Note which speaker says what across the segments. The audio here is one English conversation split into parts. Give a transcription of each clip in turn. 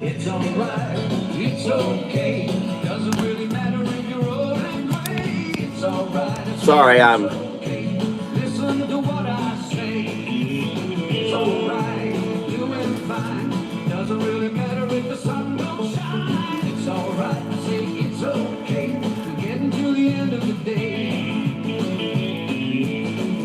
Speaker 1: It's alright, it's okay. Doesn't really matter if you're old and gray. It's alright.
Speaker 2: Sorry, I'm.
Speaker 1: Okay. Listen to what I say. It's alright, doing fine. Doesn't really matter if the sun don't shine. It's alright, I say it's okay. We're getting to the end of the day.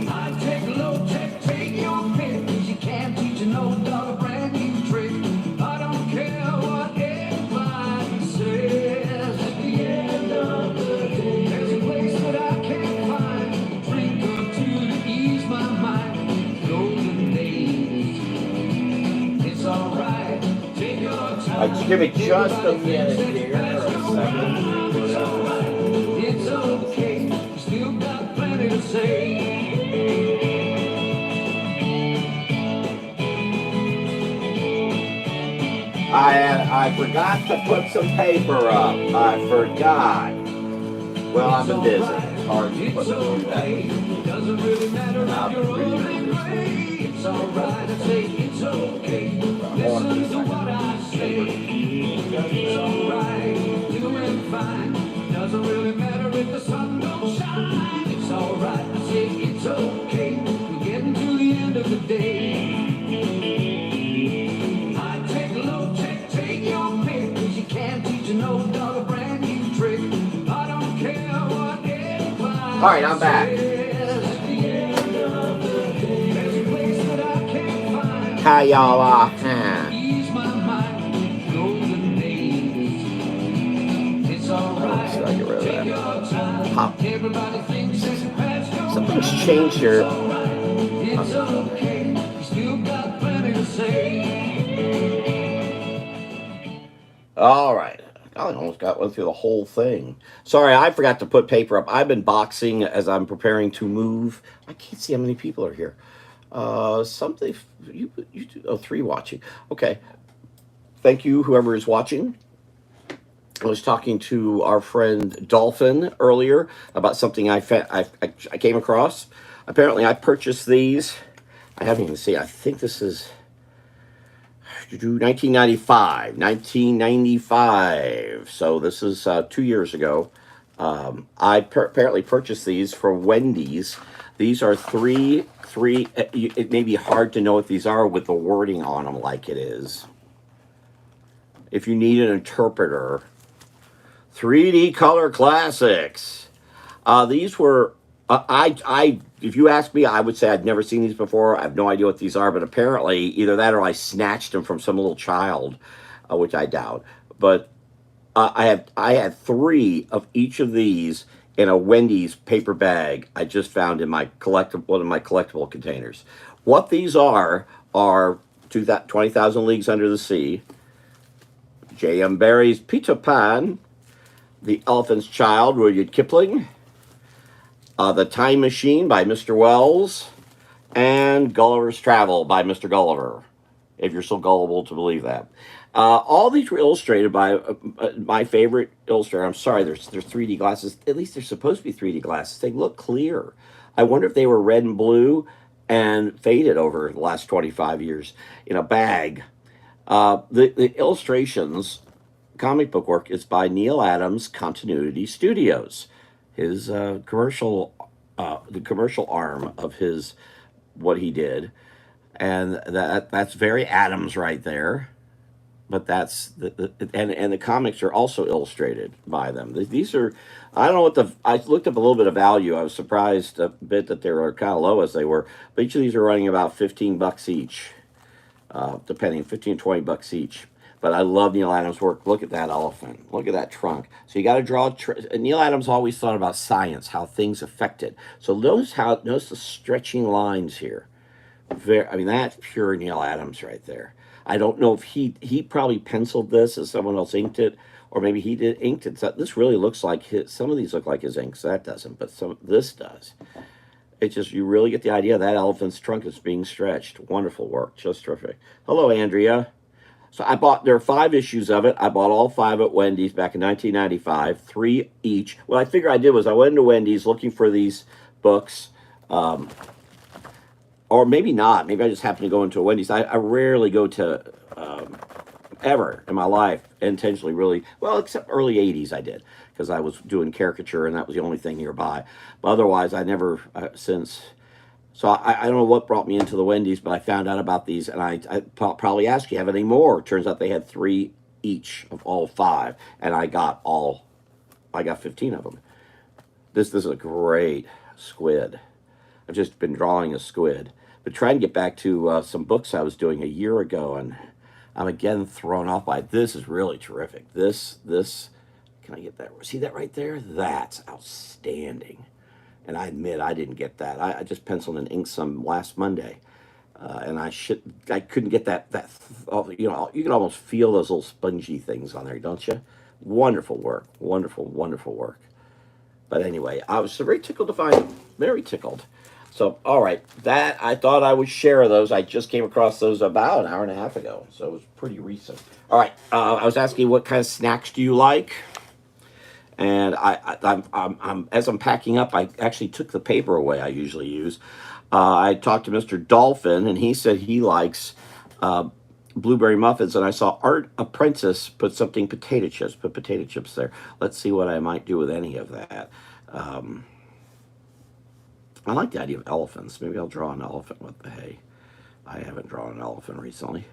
Speaker 1: I take a low tech, take your pick. 'Cause you can't teach an old dog a brand new trick. I don't care what anybody says. At the end of the day, there's a place that I can't find. A drink or two to ease my mind. Golden days. It's alright. Take your time.
Speaker 2: Just give me just a minute here.
Speaker 1: It's alright. It's okay. You still got plenty to say.
Speaker 2: I forgot to put some paper up. I forgot. Well, I've been busy. It's hard to put through that.
Speaker 1: Doesn't really matter if you're old and gray. It's alright, I say it's okay. Listen to what I say. It's alright, doing fine. Doesn't really matter if the sun don't shine. It's alright, I say it's okay. We're getting to the end of the day. I take a low check, take your pick. 'Cause you can't teach an old dog a brand new trick. I don't care what anybody
Speaker 2: All right, I'm back. How y'all are?
Speaker 1: Ease my mind, golden days. It's alright.
Speaker 2: Should I get rid of
Speaker 1: Take
Speaker 2: that?
Speaker 1: your time.
Speaker 2: Pop.
Speaker 1: Everybody thinks it's past your
Speaker 2: Something's
Speaker 1: time.
Speaker 2: changed here.
Speaker 1: It's alright. It's okay. You still got plenty to say.
Speaker 2: All right. I almost went through the whole thing. Sorry, I forgot to put paper up. I've been boxing as I'm preparing to move. I can't see how many people are here. Something you oh, 3 watching. Okay. Thank you, whoever is watching. I was talking to our friend Dolphin earlier about something I came across. Apparently, I purchased these. I haven't even seen. I think this is 1995. 1995. So this is 2 years ago. I apparently purchased these from Wendy's. These are three. It may be hard to know what these are with the wording on them, like it is. If you need an interpreter, 3D color classics. These were. If you ask me, I would say I'd never seen these before. I have no idea what these are, but apparently either that or I snatched them from some little child, which I doubt. But I had 3 of each of these in a Wendy's paper bag I just found in my one of my collectible containers. What these are 20,000 Leagues Under the Sea, J.M. Barrie's Peter Pan, The Elephant's Child, Rudyard Kipling, The Time Machine by Mr. Wells, and Gulliver's Travel by Mr. Gulliver, if you're so gullible to believe that. All these were illustrated by my favorite illustrator. I'm sorry, there's 3D glasses. At least they're supposed to be 3D glasses. They look clear. I wonder if they were red and blue and faded over the last 25 years in a bag. The illustrations, comic book work, is by Neil Adams Continuity Studios. His the commercial arm of his what he did, and that's very Adams right there. But that's and the comics are also illustrated by them. These are, I don't know what I looked up a little bit of value. I was surprised a bit that they were kind of low as they were. But each of these are running about $15 each, depending, 15, $20 each. But I love Neil Adams' work. Look at that elephant. Look at that trunk. So you got to draw. Neil Adams always thought about science, how things affected. So notice the stretching lines here. That's pure Neil Adams right there. I don't know if he probably penciled this as someone else inked it, or maybe he inked it. So this really looks like some of these look like his ink, so that doesn't, but this does. It's just, you really get the idea that elephant's trunk is being stretched. Wonderful work, just terrific. Hello, Andrea. So there are 5 issues of it. I bought all 5 at Wendy's back in 1995, 3 each. What I figured I did was I went into Wendy's looking for these books, or maybe not. Maybe I just happened to go into a Wendy's. I rarely go to ever in my life intentionally really well, except early 80s I did because I was doing caricature and that was the only thing nearby. But otherwise, I never since. So I don't know what brought me into the Wendy's, but I found out about these and I probably asked you, have any more? Turns out they had three each of all five, and I got 15 of them. This is a great squid. I've just been drawing a squid, but trying to get back to some books I was doing a year ago, and I'm again thrown off by it. This is really terrific. This can I get that? See that right there? That's outstanding. And I admit I didn't get that. I just penciled and inked some last Monday, and I couldn't get that. Oh, you can almost feel those little spongy things on there, don't you? Wonderful work. Wonderful work. But anyway, I was very tickled to find them. Very tickled. So, all right, that I thought I would share those. I just came across those about an hour and a half ago, so it was pretty recent. All right, I was asking what kind of snacks do you like, and I'm as I'm packing up, I actually took the paper away I usually use. I talked to Mr. Dolphin, and he said he likes uh, blueberry muffins, and I saw Art Apprentice put potato chips there. Let's see what I might do with any of that. Um, I like the idea of elephants. Maybe I'll draw an elephant with the hay. I haven't drawn an elephant recently.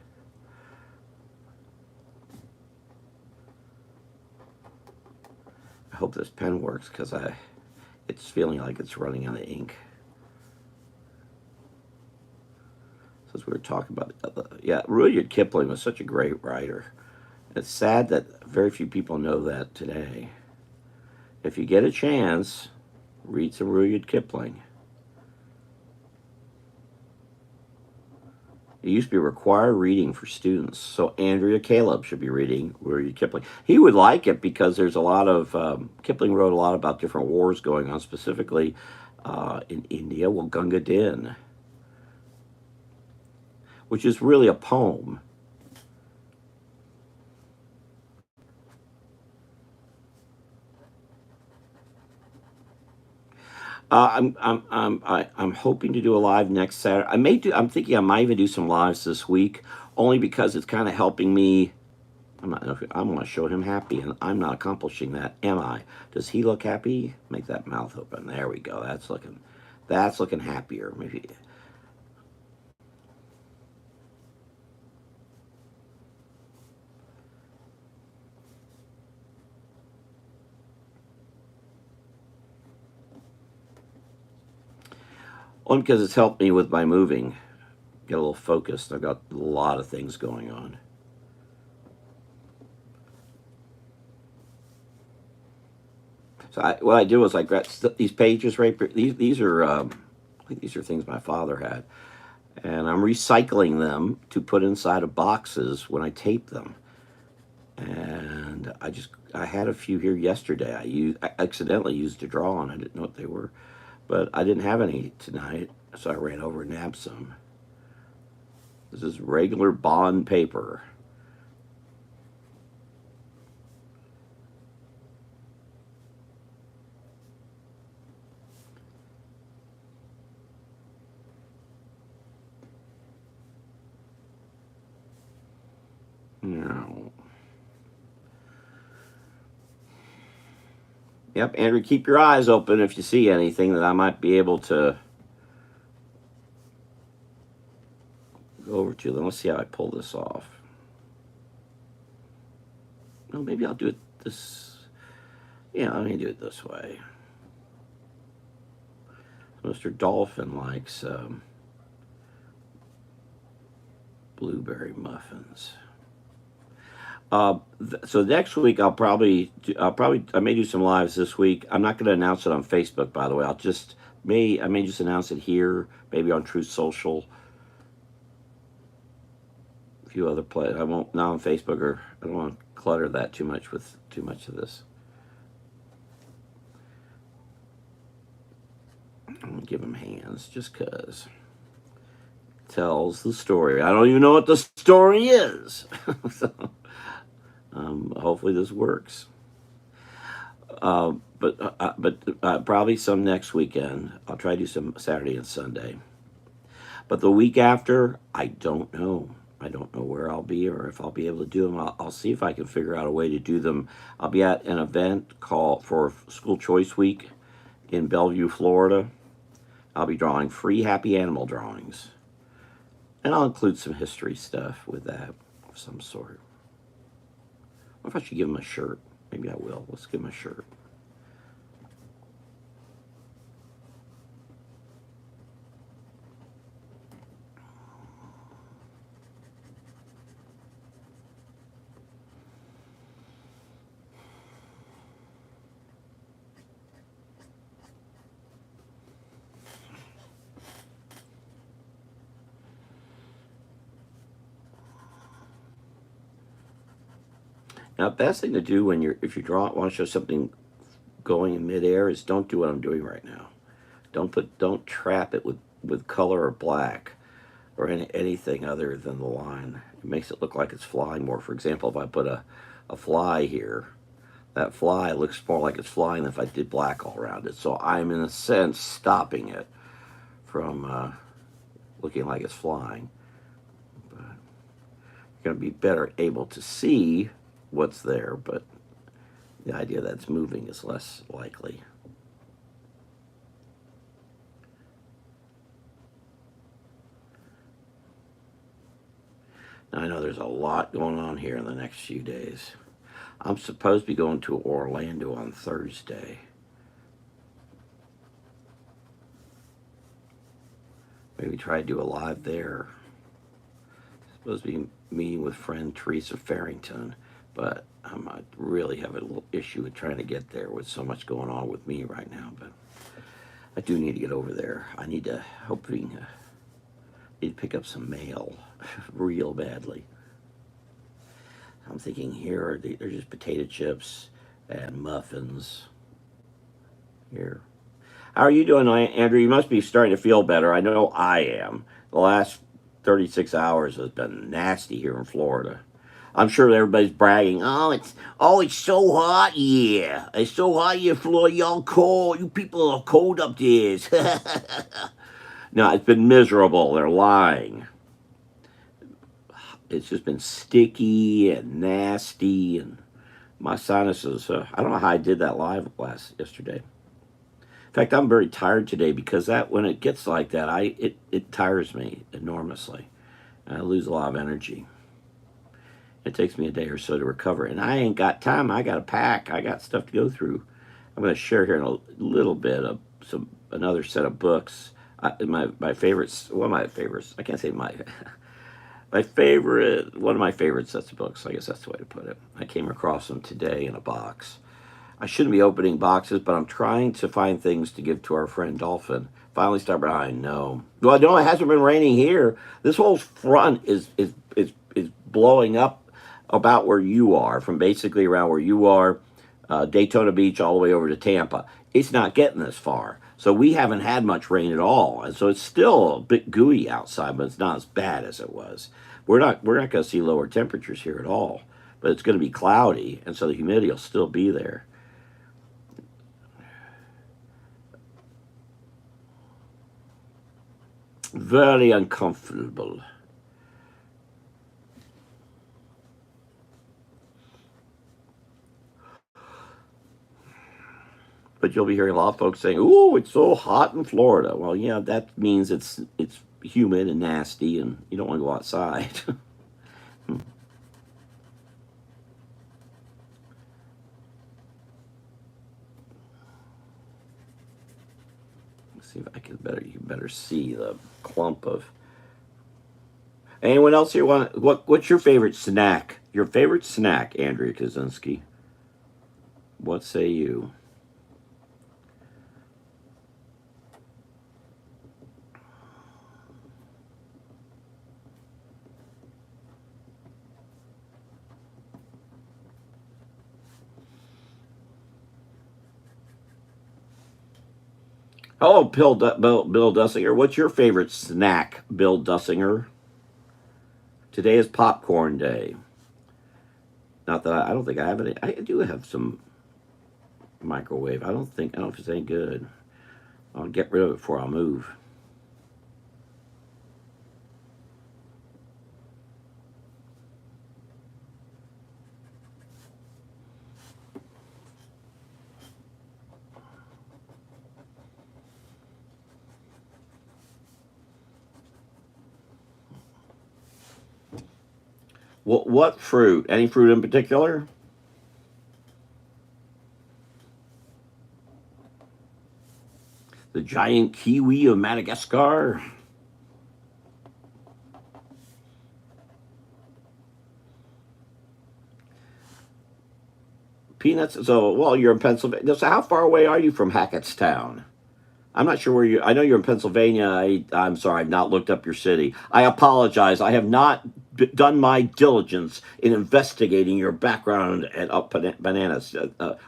Speaker 2: I hope this pen works because it's feeling like it's running out of ink. Since we were talking about Rudyard Kipling was such a great writer. It's sad that very few people know that today. If you get a chance, read some Rudyard Kipling. It used to be required reading for students. So Andrea Caleb should be reading Rudyard Kipling. He would like it because there's a lot of, Kipling wrote a lot about different wars going on, specifically in India, Gunga Din, which is really a poem. I'm hoping to do a live next Saturday. I'm thinking I might even do some lives this week, only because it's kind of helping me. I want to show him happy, and I'm not accomplishing that, am I? Does he look happy? Make that mouth open. There we go. That's looking happier. Maybe. Only because it's helped me with my moving, get a little focused. I've got a lot of things going on. So what I do is I grab these pages right. These are I think these are things my father had, and I'm recycling them to put inside of boxes when I tape them. And I had a few here yesterday. I accidentally used to draw on. I didn't know what they were, but I didn't have any tonight, so I ran over and nabbed some. This is regular bond paper. No. Yep, Andrew, keep your eyes open if you see anything that I might be able to go over to them. Let's see how I pull this off. Well, maybe I'll do it this. Yeah, let me do it this way. Mr. Dolphin likes blueberry muffins. So next week I may do some lives this week. I'm not going to announce it on Facebook, by the way. I may just announce it here, maybe on Truth Social. A few other places. I won't now on Facebook, or I don't want to clutter that too much with too much of this. I'm gonna give him hands just cause. Tells the story. I don't even know what the story is. So, hopefully this works. But probably some next weekend. I'll try to do some Saturday and Sunday. But the week after, I don't know. I don't know where I'll be or if I'll be able to do them. I'll see if I can figure out a way to do them. I'll be at an event called for School Choice Week in Bellevue, Florida. I'll be drawing free happy animal drawings. And I'll include some history stuff with that of some sort. What if I should give him a shirt? Maybe I will. Let's give him a shirt. Now, the best thing to do when if you want to show something going in midair is don't do what I'm doing right now. Don't trap it with color or black or anything other than the line. It makes it look like it's flying more. For example, if I put a fly here, that fly looks more like it's flying than if I did black all around it. So I'm in a sense stopping it from looking like it's flying. But you're going to be better able to see what's there, but the idea that it's moving is less likely. Now, I know there's a lot going on here in the next few days. I'm supposed to be going to Orlando on Thursday. Maybe try to do a live there. Supposed to be meeting with friend Teresa Farrington, but I really have a little issue with trying to get there with so much going on with me right now. But I do need to get over there. I need to need to pick up some mail real badly. I'm thinking here they're just potato chips and muffins. Here. How are you doing, Andrew? You must be starting to feel better. I know I am. The last 36 hours has been nasty here in Florida. I'm sure everybody's bragging. It's so hot here. It's so hot here, Florida. Y'all cold. You people are cold up there. No, it's been miserable. They're lying. It's just been sticky and nasty, and my sinuses. I don't know how I did that live yesterday. In fact, I'm very tired today because when it gets like that, it tires me enormously. I lose a lot of energy. It takes me a day or so to recover, and I ain't got time. I got to pack. I got stuff to go through. I'm going to share here in a little bit of another set of books. My favorites. One of my favorites. I can't say my favorite. One of my favorite sets of books. I guess that's the way to put it. I came across them today in a box. I shouldn't be opening boxes, but I'm trying to find things to give to our friend Dolphin. Finally stopped. I know. Well, no, it hasn't been raining here. This whole front is blowing up about where you are, from basically around where you are, Daytona Beach, all the way over to Tampa. It's not getting this far. So we haven't had much rain at all. And so it's still a bit gooey outside, but it's not as bad as it was. We're not going to see lower temperatures here at all. But it's going to be cloudy, and so the humidity will still be there. Very uncomfortable. But you'll be hearing a lot of folks saying, "Ooh, it's so hot in Florida." Well, yeah, that means it's humid and nasty, and you don't want to go outside. Let's see if I can you can better see the clump of. Anyone else here what's your favorite snack? Your favorite snack, Andrea Kaczynski? What say you? Hello, Bill Dussinger. What's your favorite snack, Bill Dussinger? Today is popcorn day. Not that I don't think I have any. I do have some microwave. I don't know if it's any good. I'll get rid of it before I move. What fruit? Any fruit in particular? The giant kiwi of Madagascar? Peanuts? So, well, you're in Pennsylvania. So, how far away are you from Hackettstown? I'm not sure where you. I know you're in Pennsylvania. I'm sorry, I've not looked up your city. I apologize. I have not done my diligence in investigating your background and up bananas.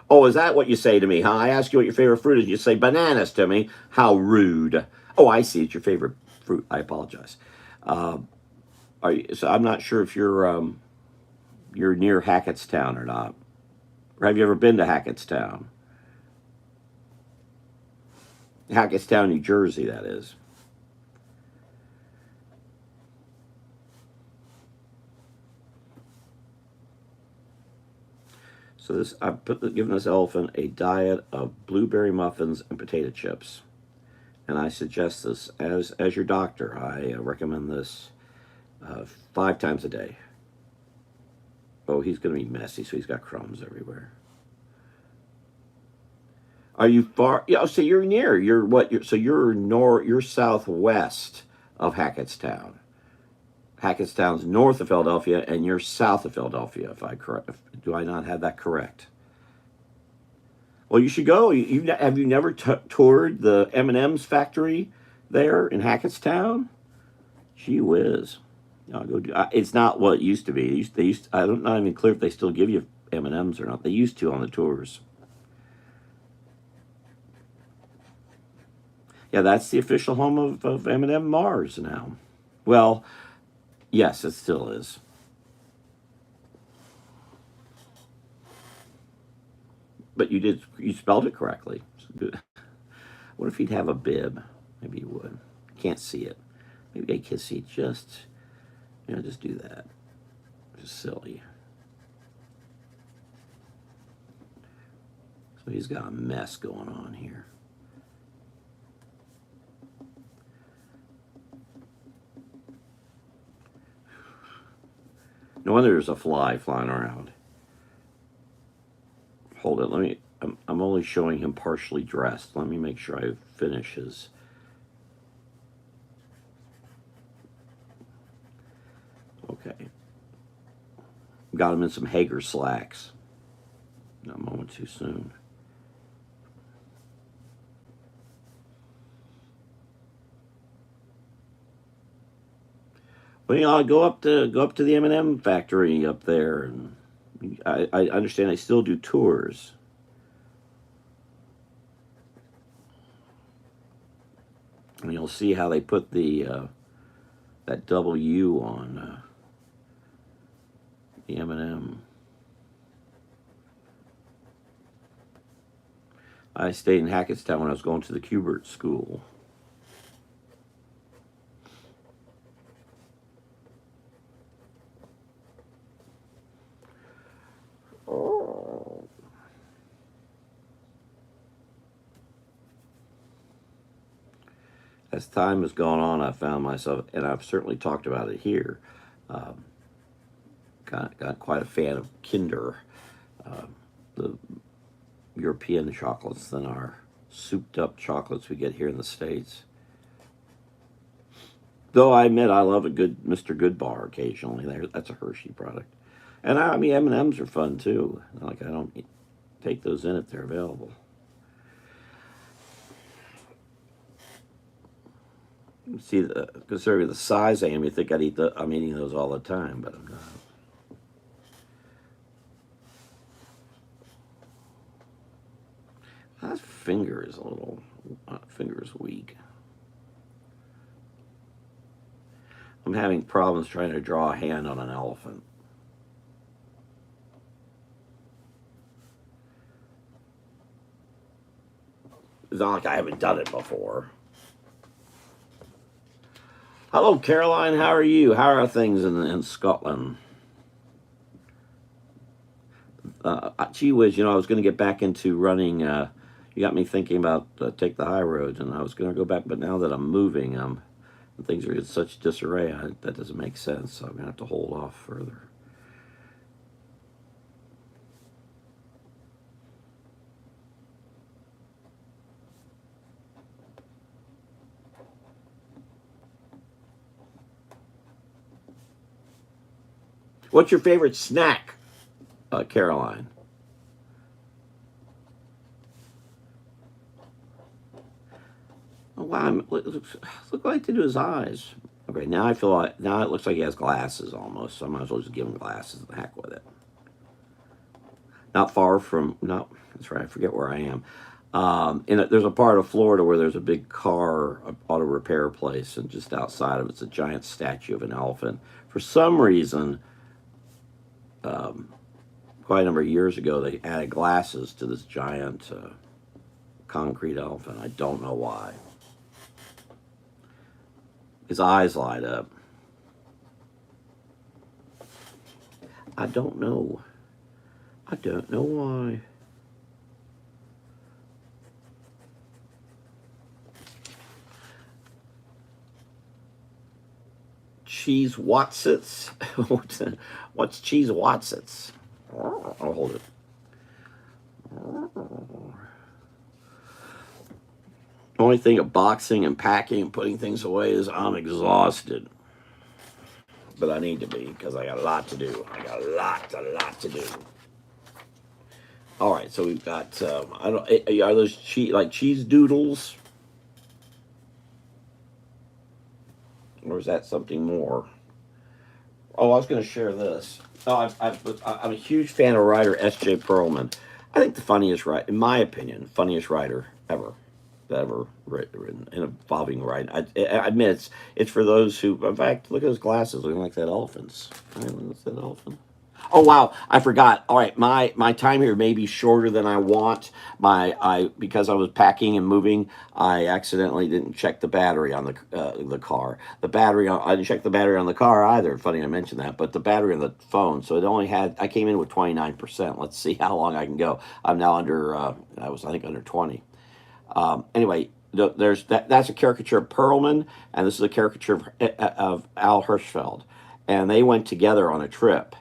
Speaker 2: Oh, is that what you say to me? Huh? I ask you what your favorite fruit is. You say bananas to me. How rude. Oh, I see. It's your favorite fruit. I apologize. Uh, are you, so I'm not sure if you're near Hackettstown or not. Or have you ever been to Hackettstown? Hackettstown, New Jersey, that is. So this, given this elephant a diet of blueberry muffins and potato chips, and I suggest this as your doctor. I recommend this 5 times a day. Oh, he's going to be messy, so he's got crumbs everywhere. Are you far? Yeah, so you're near. You're what? So you're north. You're southwest of Hackettstown. Hackettstown's north of Philadelphia, and you're south of Philadelphia. If I correct, do I not have that correct? Well, you should go. Have you never toured the M&M's factory there in Hackettstown? Gee whiz! I'll go do. It's not what it used to be. I don't not even clear if they still give you M&M's or not. They used to on the tours. Yeah, that's the official home of M&M Mars now. Well, yes, it still is. But you spelled it correctly. What if he'd have a bib? Maybe he would. Can't see it. Maybe I can see just, just do that. Just silly. So he's got a mess going on here. No wonder there's a fly flying around. Hold it. I'm only showing him partially dressed. Let me make sure I finish his. Okay. Got him in some Hager slacks. Not a moment too soon. Well, go up to the M&M factory up there, and I understand they still do tours. And you'll see how they put that W on the M&M. I stayed in Hackettstown when I was going to the Kubert School. Oh. As time has gone on, I've found myself, and I've certainly talked about it here, um, got quite a fan of Kinder, the European chocolates, than our souped up chocolates we get here in the States. Though I admit I love a good Mr. Goodbar occasionally. That's a Hershey product. And I mean M&Ms are fun too. Like I don't take those in if they're available. See, considering the size I am, you think I'm eating those all the time, but I'm not. That finger is a little, finger is weak. I'm having problems trying to draw a hand on an elephant. It's not like I haven't done it before. Hello, Caroline. How are you? How are things in Scotland? Gee whiz, I was going to get back into running. You got me thinking about take the high roads, and I was going to go back, but now that I'm moving, things are in such disarray. That doesn't make sense. So I'm going to have to hold off further. What's your favorite snack, Caroline? Oh, wow, look like to do his eyes. Okay, now I feel like now it looks like he has glasses almost. So I might as well just give him glasses. The heck with it. Not far from no, that's right. I forget where I am. There's a part of Florida where there's a big car auto repair place, and just outside of it's a giant statue of an elephant. For some reason, quite a number of years ago, they added glasses to this giant concrete elephant. I don't know why. His eyes light up. I don't know. I don't know why. Cheese Watsits? What's cheese Watsits? I'll hold it. The only thing of boxing and packing and putting things away is I'm exhausted. But I need to be because I got a lot to do. I got a lot to do. All right, so we've got I don't are those cheese doodles, or is that something more? Oh, I was going to share this. Oh, I'm a huge fan of writer S.J. Perlman. I think the funniest writer, in my opinion, funniest writer ever that ever written involving writing. I admit it's for those who. In fact, look at his glasses, looking like that elephant's. Right, that elephant. Oh wow, I forgot. All right, my time here may be shorter than I want. I because I was packing and moving, I accidentally didn't check the battery on the car. I didn't check the battery on the car either. Funny I mentioned that, but the battery on the phone. So it only had. I came in with 29%. Let's see how long I can go. I'm now under. I was I think under 20. Anyway, there's that's a caricature of Perlman, and this is a caricature of Al Hirschfeld, and they went together on a trip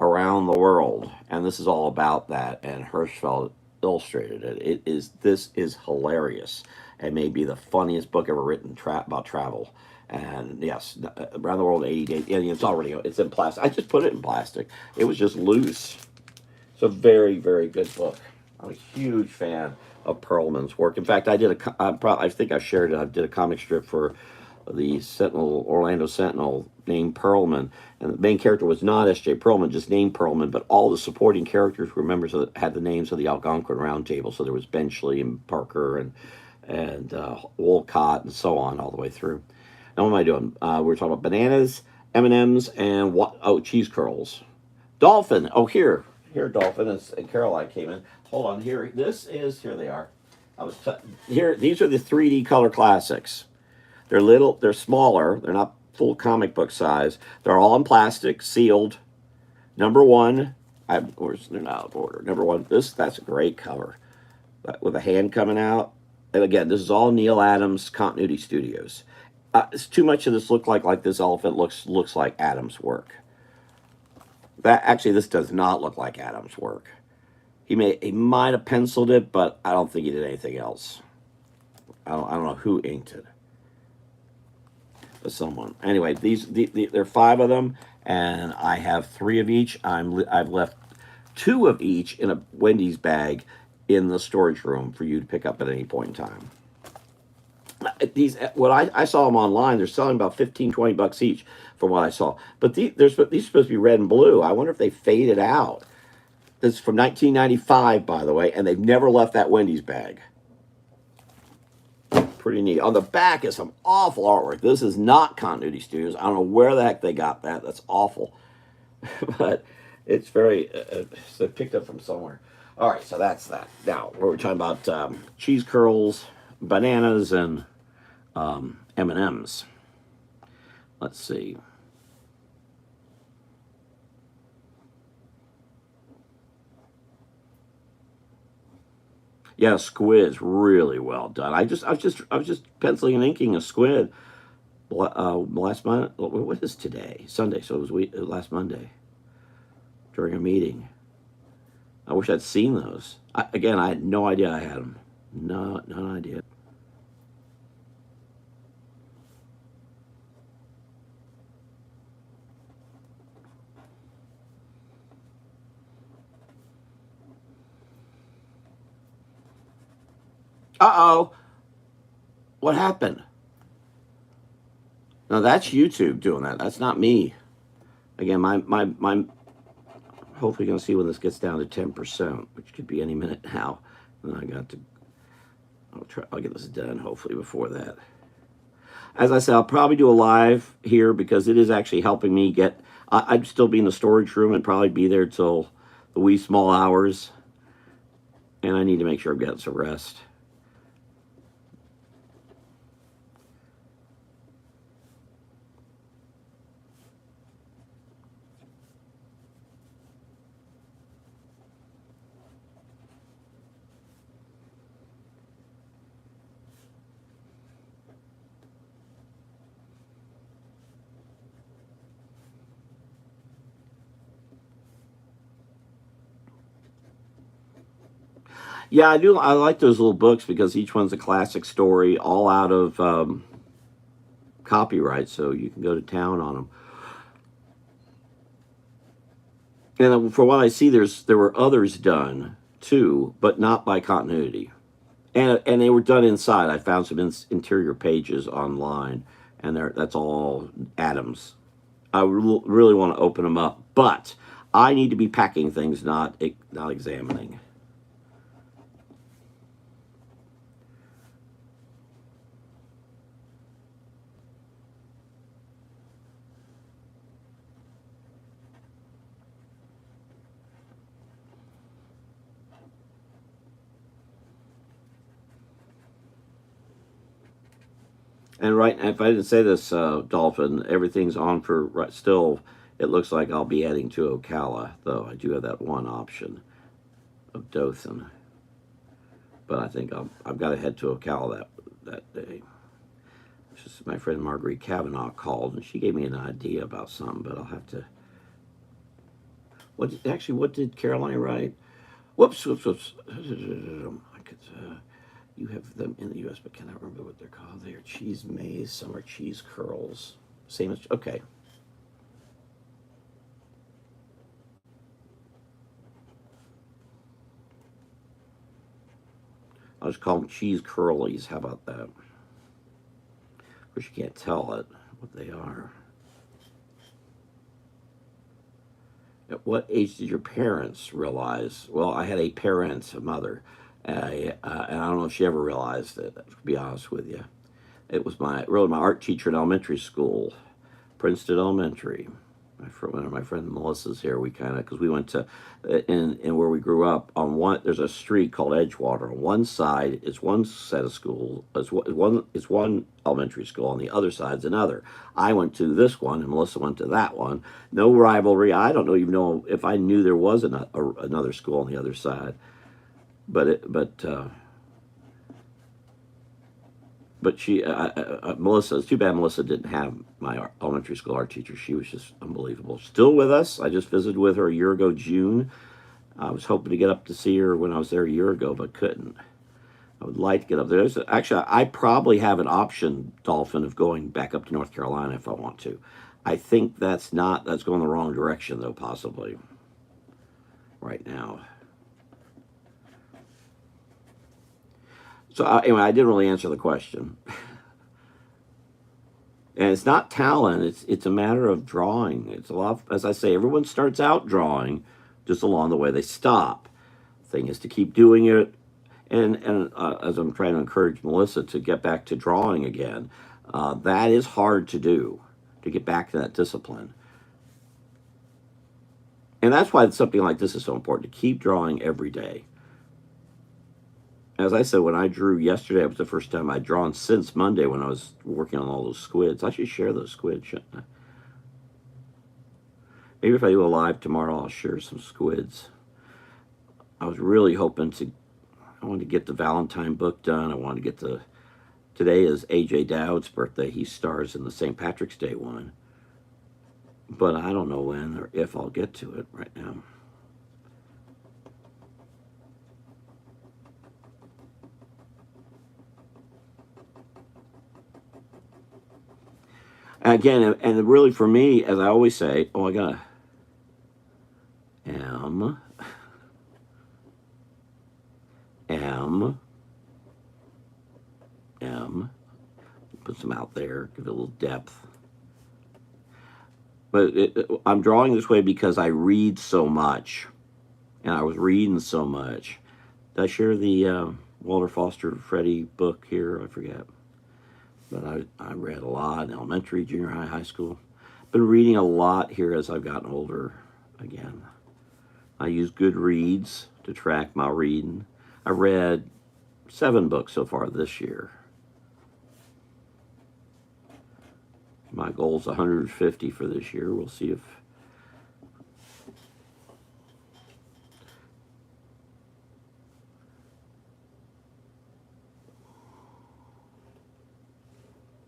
Speaker 2: around the world, and this is all about that. And Hirschfeld illustrated it. This is hilarious, and maybe the funniest book ever written about travel. And yes, around the world in 80 days. And it's in plastic. I just put it in plastic. It was just loose. It's a very very good book. I'm a huge fan of Perlman's work. In fact, I think I shared it. I did a comic strip for the Orlando Sentinel named Perlman, and the main character was not S.J. Perlman, just named Perlman, but all the supporting characters were members had the names of the Algonquin Round Table. So there was Benchley and Parker and Wolcott and so on all the way through. Now what am I doing? We're talking about bananas, M&Ms, and cheese curls. Dolphin. Oh, here, Dolphin. And Caroline came in. Hold on. Here they are. Here. These are the 3D color classics. They're little. They're smaller. They're not full comic book size. They're all in plastic, sealed. Number one. Of course, they're not out of order. Number one. That's a great cover, with a hand coming out. And again, this is all Neil Adams Continuity Studios. It's too much of this look like this elephant looks like Adams' work. This does not look like Adams' work. He might have penciled it, but I don't think he did anything else. I don't know who inked it, but someone. Anyway, there are 5 of them, and I have 3 of each. I've left 2 of each in a Wendy's bag in the storage room for you to pick up at any point in time. I saw them online. They're selling about $15-20 each, from what I saw. But these are supposed to be red and blue. I wonder if they faded out. This is from 1995, by the way, and they've never left that Wendy's bag. Pretty neat. On the back is some awful artwork. This is not Continuity Studios. I don't know where the heck they got that. That's awful. But it's very, they picked up from somewhere. All right, so that's that. Now, we're talking about cheese curls, bananas, and M&Ms. Let's see. Yeah, squid's really well done. I was just penciling and inking a squid last month. What is today? Sunday. So it was last Monday during a meeting. I wish I'd seen those. I had no idea I had them. No idea. Uh-oh. What happened? No, that's YouTube doing that. That's not me. Again, my hopefully going to see when this gets down to 10%, which could be any minute now. And I got to, I'll get this done hopefully before that. As I said, I'll probably do a live here because it is actually helping me get, I'd still be in the storage room and probably be there till the wee small hours. And I need to make sure I'm getting some rest. Yeah, I do. I like those little books because each one's a classic story, all out of copyright, so you can go to town on them. And for what I see, there were others done too, but not by continuity, and they were done inside. I found some interior pages online, and that's all atoms. I really want to open them up, but I need to be packing things, not examining. And right, if I didn't say this, Dolphin, everything's on for still. It looks like I'll be heading to Ocala, though I do have that one option of Dothan. But I think I've got to head to Ocala that day. Just my friend Marguerite Kavanaugh called, and she gave me an idea about something, but I'll have to. What did Caroline write? Whoops. I could. You have them in the U.S., but cannot remember what they're called. They are cheese maze. Some are cheese curls. Same as okay. I'll just call them cheese curlies. How about that? Of course, you can't tell it what they are. At what age did your parents realize? Well, I had a parent, a mother, and I don't know if she ever realized it. To be honest with you, it was my art teacher in elementary school, Princeton Elementary. One of my friend Melissa's here. We kind of because we went to in where we grew up on one. There's a street called Edgewater. On one side is one set of school. It's one elementary school. On the other side's another. I went to this one, and Melissa went to that one. No rivalry. I don't even know if I knew there was another school on the other side. But she, Melissa, it's too bad Melissa didn't have my elementary school art teacher. She was just unbelievable. Still with us. I just visited with her a year ago, June. I was hoping to get up to see her when I was there a year ago, but couldn't. I would like to get up there. Actually, I probably have an option, Dolphin, of going back up to North Carolina if I want to. I think that's going the wrong direction, though, possibly, right now. So anyway, I didn't really answer the question. And it's not talent, it's a matter of drawing. It's a lot, as I say, everyone starts out drawing, just along the way they stop. Thing is to keep doing it. And as I'm trying to encourage Melissa to get back to drawing again, that is hard to do, to get back to that discipline. And that's why something like this is so important, to keep drawing every day. As I said, when I drew yesterday, it was the first time I'd drawn since Monday when I was working on all those squids. I should share those squids, shouldn't I? Maybe if I do a live tomorrow, I'll share some squids. I was really hoping I wanted to get the Valentine book done. I wanted to get today is A.J. Dowd's birthday. He stars in the St. Patrick's Day one. But I don't know when or if I'll get to it right now. Again, and really for me, as I always say, I gotta M some out there, give it a little depth. But I'm drawing this way because I read so much, and I was reading so much. Did I share the Walter Foster Freddie book here? I forget. But I read a lot in elementary, junior high, high school. Been reading a lot here as I've gotten older again. I use Goodreads to track my reading. I read 7 books so far this year. My goal's 150 for this year. We'll see if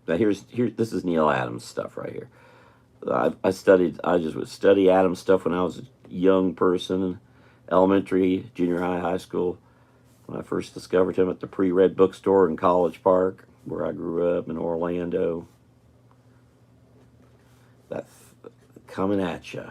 Speaker 2: now here's this is Neil Adams stuff right here. I just would study Adams stuff when I was a young person, elementary, junior high, high school. When I first discovered him at the pre-read bookstore in College Park, where I grew up in Orlando. That's coming at you.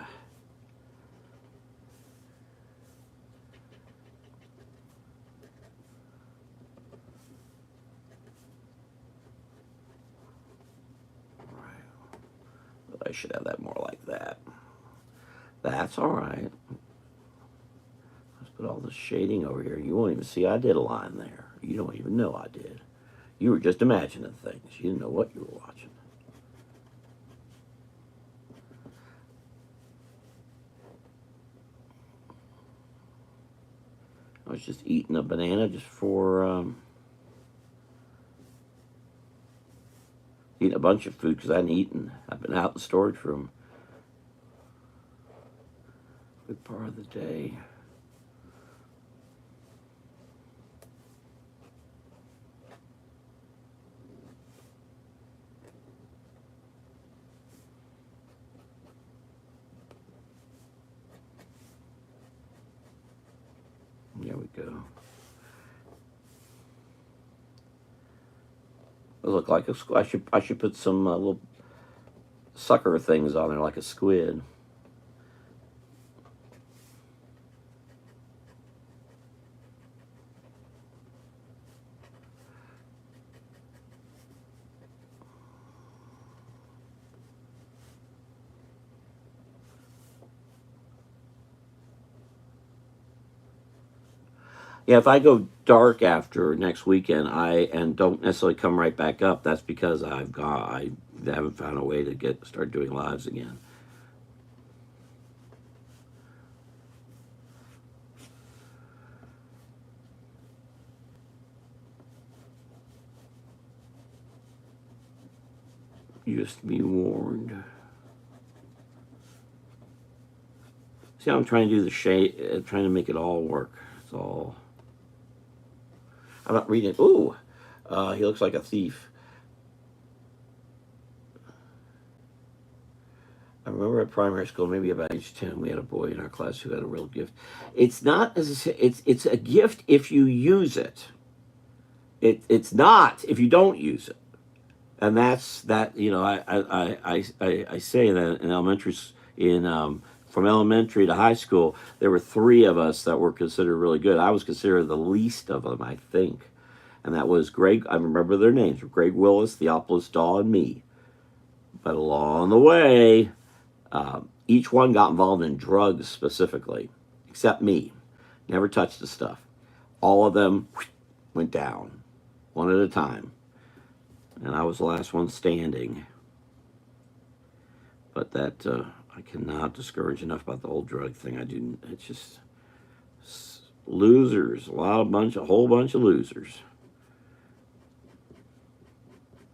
Speaker 2: I should have that more like that. That's all right. Let's put all this shading over here. You won't even see I did a line there. You don't even know I did. You were just imagining things. You didn't know what you were watching. I was just eating a banana just for eating a bunch of food because I hadn't eaten. I've been out in the storage room a good part of the day. There we go. It look like a squid. I should put some little sucker things on there like a squid. Yeah, if I go dark after next weekend, and don't necessarily come right back up, that's because I haven't found a way to start doing lives again. Just be warned. See how I'm trying to do the shade, trying to make it all work. It's all. I'm not reading. Ooh, he looks like a thief. I remember at primary school, maybe about age 10, we had a boy in our class who had a real gift. It's not as I say, it's a gift if you use it. It's not if you don't use it. And that's that. You know, I say that in elementary, from elementary to high school, there were 3 of us that were considered really good. I was considered the least of them, I think, and that was Greg. I remember their names: Greg Willis, Theophilus Daw, and me. But along the way, each one got involved in drugs specifically, except me. Never touched the stuff. All of them went down, one at a time. And I was the last one standing. But that, I cannot discourage enough about the whole drug thing. It's just losers, a whole bunch of losers.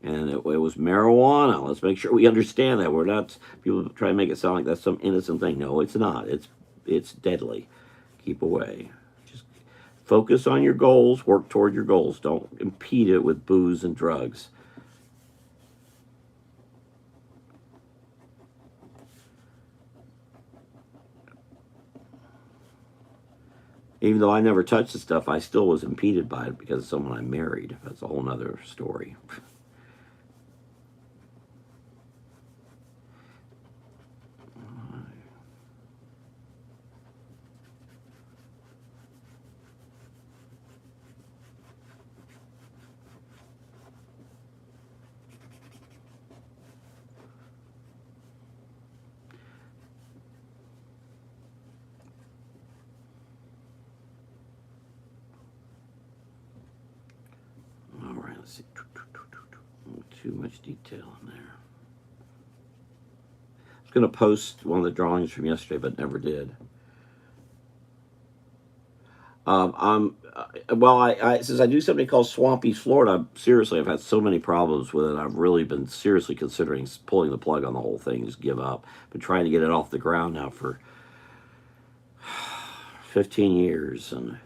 Speaker 2: And it was marijuana. Let's make sure we understand that. We're not, people try to make it sound like that's some innocent thing. No, it's not. It's deadly. Keep away. Just focus on your goals, work toward your goals. Don't impede it with booze and drugs. Even though I never touched the stuff, I still was impeded by it because of someone I married. That's a whole nother story. let's see. Too much detail in there. I was going to post one of the drawings from yesterday, but never did. Since I do something called Swampy Florida, I've had so many problems with it. I've really been seriously considering pulling the plug on the whole thing, just give up. Been trying to get it off the ground now for 15 years, and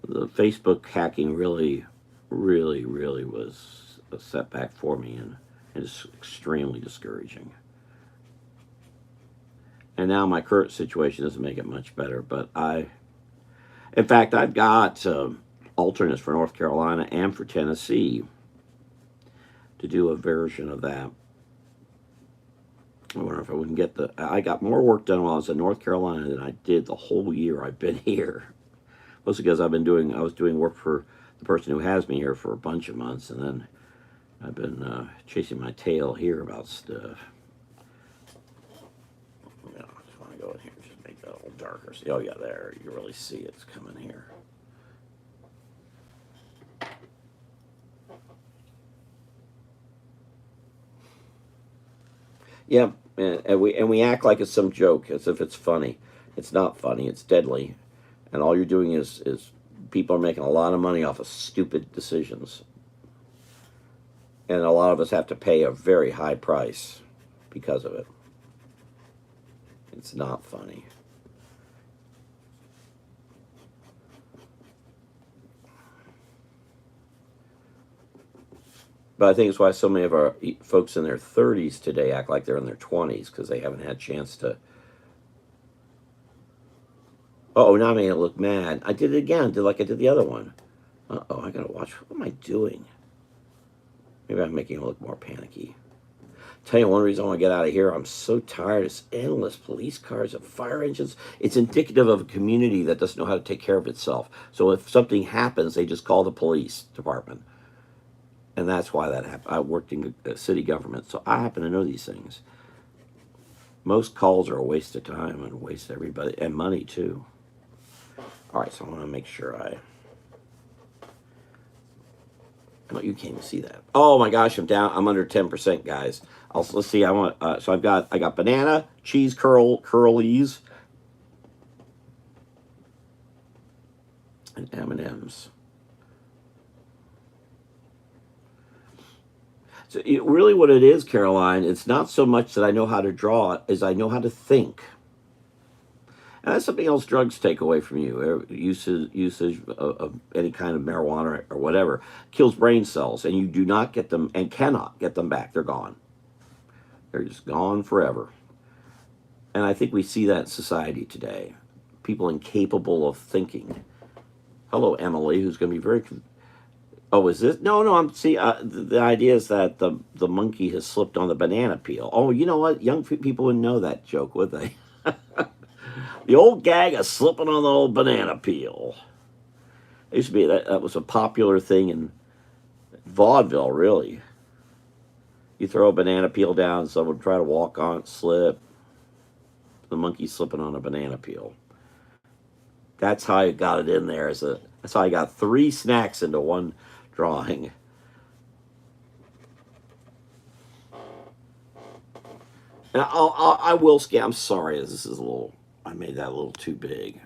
Speaker 2: the Facebook hacking really was a setback for me, and it's extremely discouraging. And now my current situation doesn't make it much better, but in fact, I've got alternates for North Carolina and for Tennessee to do a version of that. I wonder if I wouldn't get I got more work done while I was in North Carolina than I did the whole year I've been here. Mostly because I was doing work for the person who has me here for a bunch of months, and then I've been chasing my tail here about stuff. I just want to go in here and just make that a little darker. See, oh yeah, there, you really see it's coming here. Yeah, and we act like it's some joke, as if it's funny. It's not funny. It's deadly, and all you're doing is people are making a lot of money off of stupid decisions, and a lot of us have to pay a very high price because of it. It's not funny. But I think it's why so many of our folks in their 30s today act like they're in their 20s, because they haven't had a chance to. Oh, now I'm making it look mad. I did it again. Did like I did the other one. Uh-oh, I gotta watch. What am I doing? Maybe I'm making it look more panicky. Tell you one reason I want to get out of here. I'm so tired. It's endless police cars and fire engines. It's indicative of a community that doesn't know how to take care of itself. So if something happens, they just call the police department. And that's why that happened. I worked in city government, so I happen to know these things. Most calls are a waste of time and waste everybody and money too. All right, so I want to make sure Oh, you can't even see that. Oh my gosh, I'm down. I'm under 10%, guys. Let's see. So I got banana, cheese curlies, and M&Ms. So really what it is, Caroline, it's not so much that I know how to draw as I know how to think. And that's something else drugs take away from you. Usage of any kind of marijuana or whatever kills brain cells, and you do not get them and cannot get them back. They're gone. They're just gone forever. And I think we see that in society today. People incapable of thinking. Hello, Emily, who's going to be very... Oh, is this? No, I'm... See, the idea is that the monkey has slipped on the banana peel. Oh, you know what? Young people wouldn't know that joke, would they? The old gag of slipping on the old banana peel. It used to be that was a popular thing in vaudeville, really. You throw a banana peel down, someone would try to walk on it, slip. The monkey slipping on a banana peel. That's how I got it in there. That's how I got 3 snacks into one drawing. And I will scan. I'm sorry, this is a little... I made that a little too big.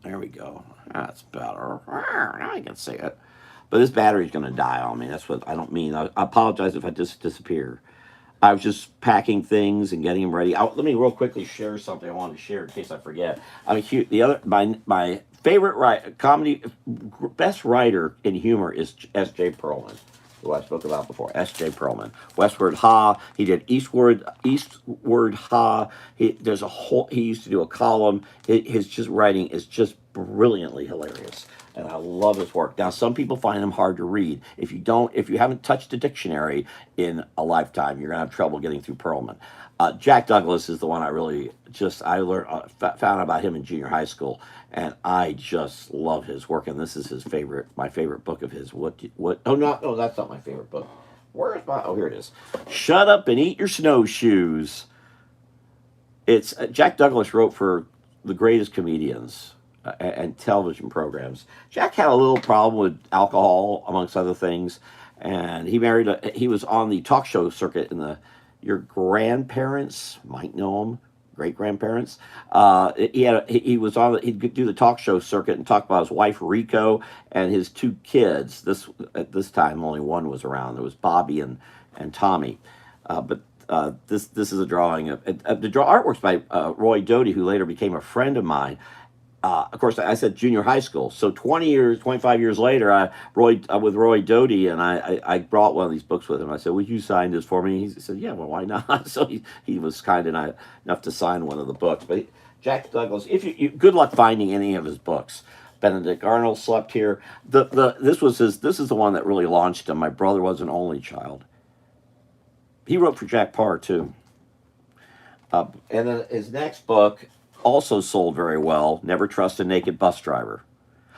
Speaker 2: There we go. That's better. Now I can see it. But this battery's going to die on me. That's what I don't mean. I apologize if I just disappear. I was just packing things and getting them ready. Let me real quickly share something I wanted to share in case I forget. My favorite comedy, best writer in humor is S.J. Perlman, who I spoke about before. S.J. Perlman, Westward Ha. He did Eastward Ha. He used to do a column. His just writing is just brilliantly hilarious, and I love his work. Now, some people find him hard to read. If you haven't touched a dictionary in a lifetime, you're gonna have trouble getting through Perlman. Jack Douglas is the one I found out about him in junior high school, and I just love his work. And this is my favorite book of his. What? Oh no, that's not my favorite book. Where's my? Oh, here it is. Shut Up and Eat Your Snowshoes. It's Jack Douglas wrote for the greatest comedians and television programs. Jack had a little problem with alcohol, amongst other things, and he was on the talk show circuit in the, your grandparents might know him, great grandparents. He was on. He'd do the talk show circuit and talk about his wife Rico and his two kids. This at this time only one was around. There was Bobby and Tommy, but this is a drawing of the artworks by Roy Doty, who later became a friend of mine. Of course, I said junior high school. So 25 years later, with Roy Doty, and I brought one of these books with him. I said, "Would you sign this for me?" He said, "Yeah, well, why not?" So he was kind enough to sign one of the books. But Jack Douglas, if you good luck finding any of his books. Benedict Arnold slept here. This is the one that really launched him. My brother was an only child. He wrote for Jack Parr too. And then his next book also sold very well. Never Trust a Naked Bus Driver.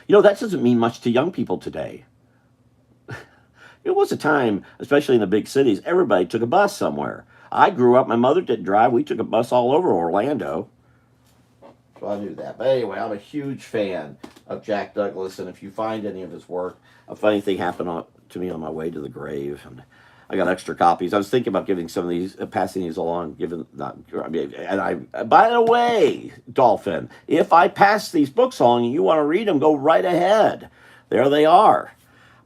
Speaker 2: That doesn't mean much to young people today. It was a time, especially in the big cities, everybody took a bus somewhere. I grew up, my mother didn't drive. We took a bus all over Orlando. So I knew that. But anyway, I'm a huge fan of Jack Douglas, and if you find any of his work, a funny thing happened to me on my way to the grave, and I got extra copies. I was thinking about giving some of these, passing these along. By the way, Dolphin, if I pass these books along and you want to read them, go right ahead. There they are.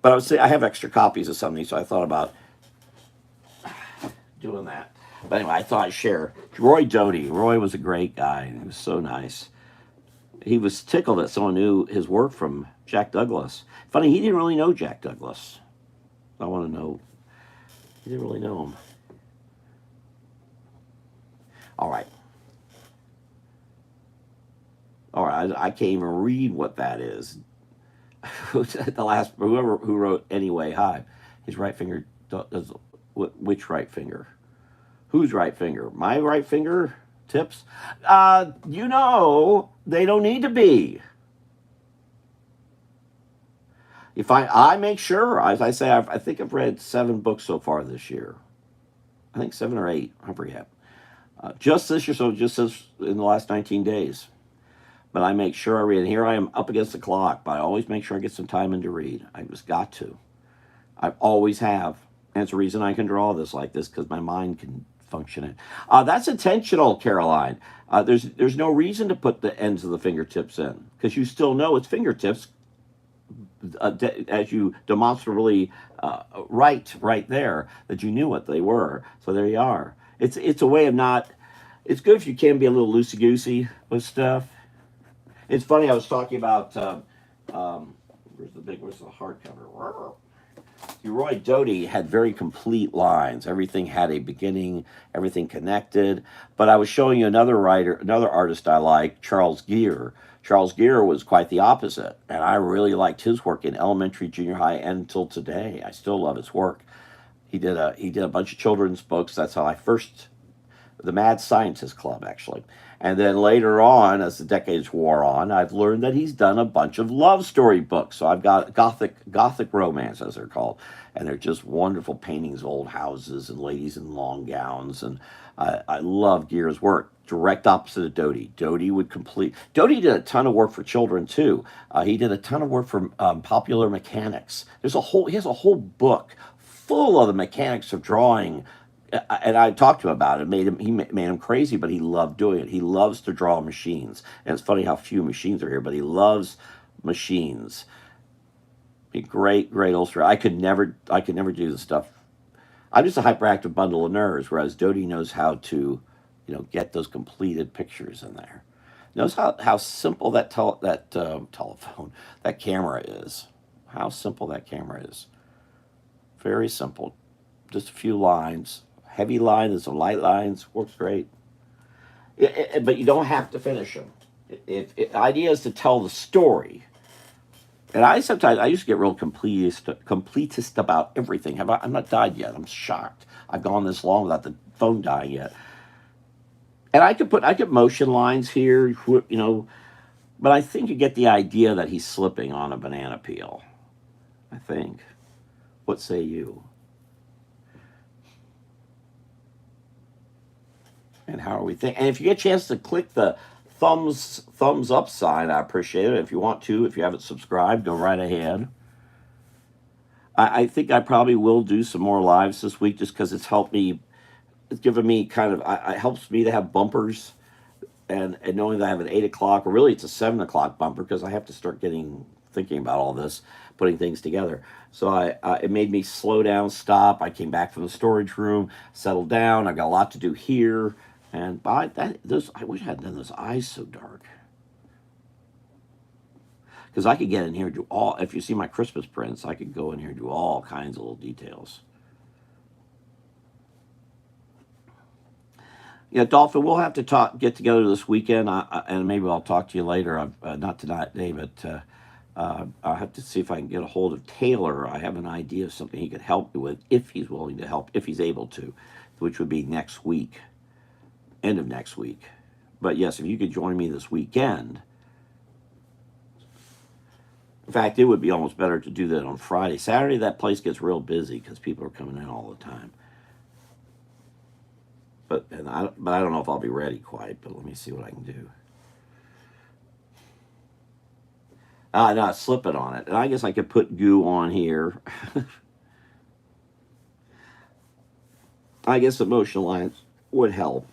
Speaker 2: But I have extra copies of some of these, so I thought about doing that. But anyway, I thought I'd share. Roy Doty. Roy was a great guy. He was so nice. He was tickled that someone knew his work from Jack Douglas. Funny, he didn't really know Jack Douglas. I want to know. He didn't really know him. All right. I can't even read what that is. Whoever who wrote Anyway, hi. His right finger does which right finger? Whose right finger? My right finger tips? They don't need to be. If I make sure, as I say, I think I've read 7 books so far this year. I think 7 or 8, I forget. Just this year, so just as in the last 19 days. But I make sure I read. And here I am up against the clock, but I always make sure I get some time in to read. I just got to. I always have. And it's the reason I can draw this like this, because my mind can function it. That's intentional, Caroline. There's no reason to put the ends of the fingertips in, because you still know it's fingertips as you demonstrably right there, that you knew what they were. So there you are. It's a way of not. It's good if you can be a little loosey goosey with stuff. It's funny. I was talking about where's the hardcover? Roy Doty had very complete lines. Everything had a beginning, everything connected. But I was showing you another artist I like, Charles Gere. Charles Gere was quite the opposite, and I really liked his work in elementary, junior high, and until today. I still love his work. He did a bunch of children's books. That's how I first, the Mad Scientist Club, actually. And then later on, as the decades wore on, I've learned that he's done a bunch of love story books. So I've got gothic romance, as they're called, and they're just wonderful paintings of old houses and ladies in long gowns. And I love Gere's work. Direct opposite of Doty. Doty did a ton of work for children too. He did a ton of work for popular mechanics. He has a whole book full of the mechanics of drawing. And I talked to him about it. He made him crazy, but he loved doing it. He loves to draw machines, and it's funny how few machines are here, but he loves machines. A great illustrator. I could never do this stuff. I'm just a hyperactive bundle of nerves, whereas Doty knows how to, get those completed pictures in there. Knows how simple that telephone, that camera is. How simple that camera is. Very simple. Just a few lines. Heavy lines, some light lines, works great. But you don't have to finish them. The idea is to tell the story. And I used to get real completist about everything. I'm not died yet. I'm shocked. I've gone this long without the phone dying yet. And I could motion lines here, but I think you get the idea that he's slipping on a banana peel. I think. What say you? And how are we thinking? And if you get a chance to click the thumbs up sign, I appreciate it. If you want to, if you haven't subscribed, go right ahead. I think I probably will do some more lives this week just because it's helped me. It's given me kind of, it helps me to have bumpers, and knowing that I have an 8 o'clock, or really it's a 7 o'clock bumper because I have to start thinking about all this, putting things together. So it made me slow down, stop. I came back from the storage room, settled down. I've got a lot to do here, and I wish I hadn't done those eyes so dark because I could get in here and do all. If you see my Christmas prints, I could go in here and do all kinds of little details. Yeah, Dolphin, we'll have to get together this weekend, and maybe I'll talk to you later. Not tonight, David. I'll have to see if I can get a hold of Taylor. I have an idea of something he could help me with if he's willing to help, if he's able to, which would be next week, end of next week. But yes, if you could join me this weekend. In fact, it would be almost better to do that on Friday. Saturday, that place gets real busy because people are coming in all the time. But I don't know if I'll be ready quite. But let me see what I can do. Not slipping on it, and I guess I could put goo on here. I guess emotional lines would help.